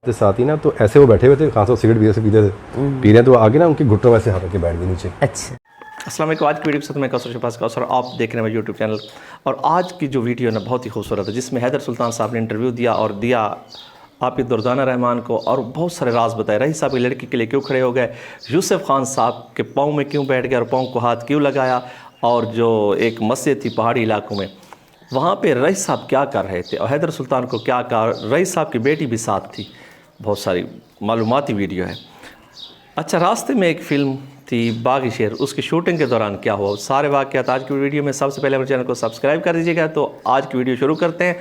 ساتھ ہی نا تو ایسے وہ بیٹھے ہوئے تھے، خاص طور سگریٹ پیتے پی رہے ہیں تو آگے نا ان کے گھٹنوں ویسے ہاتھ رکھ کے بیٹھ گئے نیچے. اچھا السلام علیکم. آج کی ویڈیو کے ساتھ میں کوثر شہباز کوثر، آپ دیکھ رہے ہیں یوٹیوب چینل. اور آج کی جو ویڈیو ہے نا بہت ہی خوبصورت ہے، جس میں حیدر سلطان صاحب نے انٹرویو دیا اور دیا عابد دردانہ رحمان کو، اور بہت سارے راز بتائے. رئیس صاحب کی لڑکی کے لیے کیوں کھڑے ہو گئے، یوسف خان صاحب کے پاؤں میں کیوں بیٹھ گئے اور پاؤں کو ہاتھ کیوں لگایا، اور جو ایک مسجد تھی پہاڑی علاقوں میں وہاں پہ رئیس صاحب کیا کر رہے تھے اور حیدر سلطان کو کیا کہا. رئیس صاحب کی بیٹی بھی ساتھ تھی. بہت ساری معلوماتی ویڈیو ہے. اچھا، راستے میں ایک فلم تھی باغی شیر، اس کی شوٹنگ کے دوران کیا ہوا، سارے واقعات آج کی ویڈیو میں. سب سے پہلے میرے چینل کو سبسکرائب کر دیجیے گا. تو آج کی ویڈیو شروع کرتے ہیں.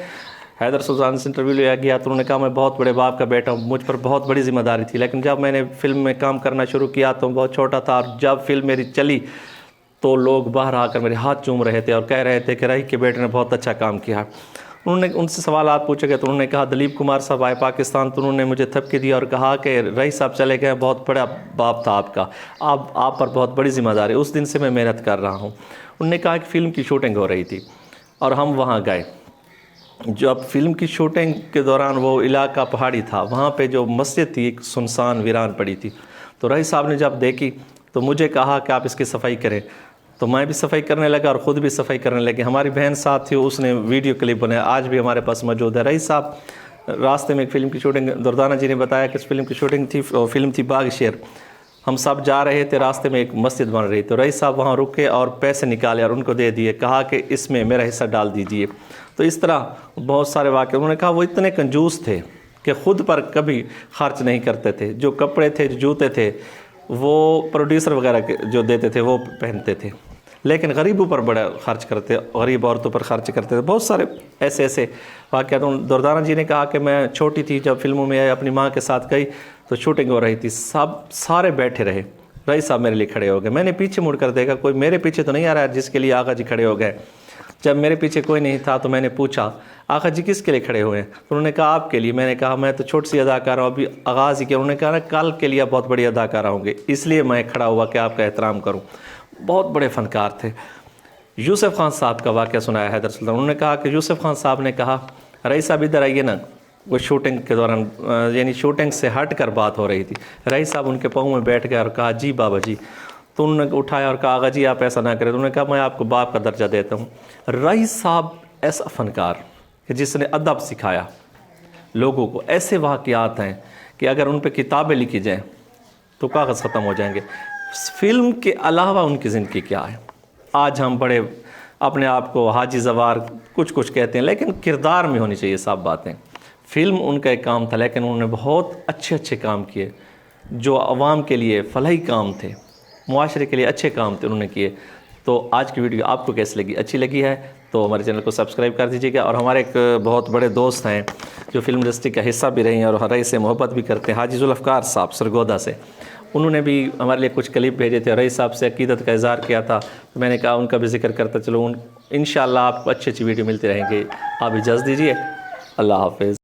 حیدر سلطان سے انٹرویو لیا گیا تو انہوں نے کہا میں بہت بڑے باپ کا بیٹا ہوں، مجھ پر بہت بڑی ذمہ داری تھی، لیکن جب میں نے فلم میں کام کرنا شروع کیا تو بہت چھوٹا تھا، اور جب فلم میری چلی تو لوگ باہر آ کر میرے ہاتھ چوم رہے تھے اور کہہ رہے تھے کہ رئی کے بیٹے نے بہت اچھا کام کیا. انہوں نے ان سے سوالات پوچھے گئے تو انہوں نے کہا دلیپ کمار صاحب آئے پاکستان تو انہوں نے مجھے تھپکی دی اور کہا کہ رئی صاحب چلے گئے، بہت بڑا باپ تھا آپ کا، آپ پر بہت بڑی ذمہ داری. اس دن سے میں محنت کر رہا ہوں. انہوں نے کہا کہ فلم کی شوٹنگ ہو رہی تھی اور ہم وہاں گئے. جب فلم کی شوٹنگ کے دوران وہ علاقہ پہاڑی تھا، وہاں پہ جو مسجد تھی ایک سنسان ویران پڑی تھی. تو رئی صاحب نے جب دیکھی تو مجھے کہا کہ آپ اس کی صفائی کریں. تو میں بھی صفائی کرنے لگا اور خود بھی صفائی کرنے لگے. ہماری بہن ساتھ تھی، اس نے ویڈیو کلپ بنایا، آج بھی ہمارے پاس موجود ہے. رئیس صاحب راستے میں ایک فلم کی شوٹنگ، دردانہ جی نے بتایا کہ اس فلم کی شوٹنگ تھی، فلم تھی باغی شیر. ہم سب جا رہے تھے، راستے میں ایک مسجد بن رہی. تو رئیس صاحب وہاں رکے اور پیسے نکالے اور ان کو دے دیے، کہا کہ اس میں میرا حصہ ڈال دیجئے. تو اس طرح بہت سارے واقعے. انہوں نے کہا وہ اتنے کنجوس تھے کہ خود پر کبھی خرچ نہیں کرتے تھے. جو کپڑے تھے، جو جوتے تھے، وہ پروڈیوسر وغیرہ جو دیتے تھے وہ پہنتے تھے، لیکن غریبوں پر بڑا خرچ کرتے، غریب عورتوں پر خرچ کرتے تھے. بہت سارے ایسے واقعات. دردانہ جی نے کہا کہ میں چھوٹی تھی جب فلموں میں اپنی ماں کے ساتھ گئی تو شوٹنگ ہو رہی تھی، سارے بیٹھے رہے. رئیس صاحب میرے لیے کھڑے ہو گئے. میں نے پیچھے مڑ کر دیکھا، کوئی میرے پیچھے تو نہیں آ رہا ہے جس کے لیے آقا جی کھڑے ہو گئے. جب میرے پیچھے کوئی نہیں تھا تو میں نے پوچھا آقا جی کس کے لیے کھڑے ہوئے ہیں. انہوں نے کہا آپ کے لیے. میں نے کہا میں تو چھوٹی سی اداکارہ ہوں، ابھی آغاز ہی کیا. انہوں نے کہا کل کے لیے بہت بڑی اداکارہ ہوں گے، اس لیے میں کھڑا ہوا کہ آپ کا احترام کروں. بہت بڑے فنکار تھے. یوسف خان صاحب کا واقعہ سنایا حیدر سلطان. انہوں نے کہا کہ یوسف خان صاحب نے کہا رئیس صاحب ادھر آئیے نا. وہ شوٹنگ کے دوران یعنی شوٹنگ سے ہٹ کر بات ہو رہی تھی. رئیس صاحب ان کے پاؤں میں بیٹھ گئے اور کہا جی بابا جی. تو انہوں نے اٹھایا اور کہا آغا جی آپ ایسا نہ کریں. تو انہوں نے کہا میں آپ کو باپ کا درجہ دیتا ہوں. رئیس صاحب ایسا فنکار کہ جس نے ادب سکھایا لوگوں کو. ایسے واقعات ہیں کہ اگر ان پہ کتابیں لکھی جائیں تو کاغذ ختم ہو جائیں گے. فلم کے علاوہ ان کی زندگی کیا ہے. آج ہم بڑے اپنے آپ کو حاجی زوار کچھ کہتے ہیں، لیکن کردار میں ہونی چاہیے سب باتیں. فلم ان کا ایک کام تھا، لیکن انہوں نے بہت اچھے کام کیے جو عوام کے لیے فلاحی کام تھے، معاشرے کے لیے اچھے کام تھے، انہوں نے کیے. تو آج کی ویڈیو آپ کو کیسی لگی؟ اچھی لگی ہے تو ہمارے چینل کو سبسکرائب کر دیجیے گا. اور ہمارے ایک بہت بڑے دوست ہیں جو فلم انڈسٹری کا حصہ بھی رہے ہیں اور رئیس سے محبت بھی کرتے ہیں، حاجی ذوالفقار صاحب سرگودا سے. انہوں نے بھی ہمارے لیے کچھ کلپ بھیجے تھے، رئیس صاحب سے عقیدت کا اظہار کیا تھا. تو میں نے کہا ان کا بھی ذکر کرتا چلو. انشاءاللہ آپ کو اچھی ویڈیو ملتی رہیں گے. آپ اجازت دیجیے. اللہ حافظ.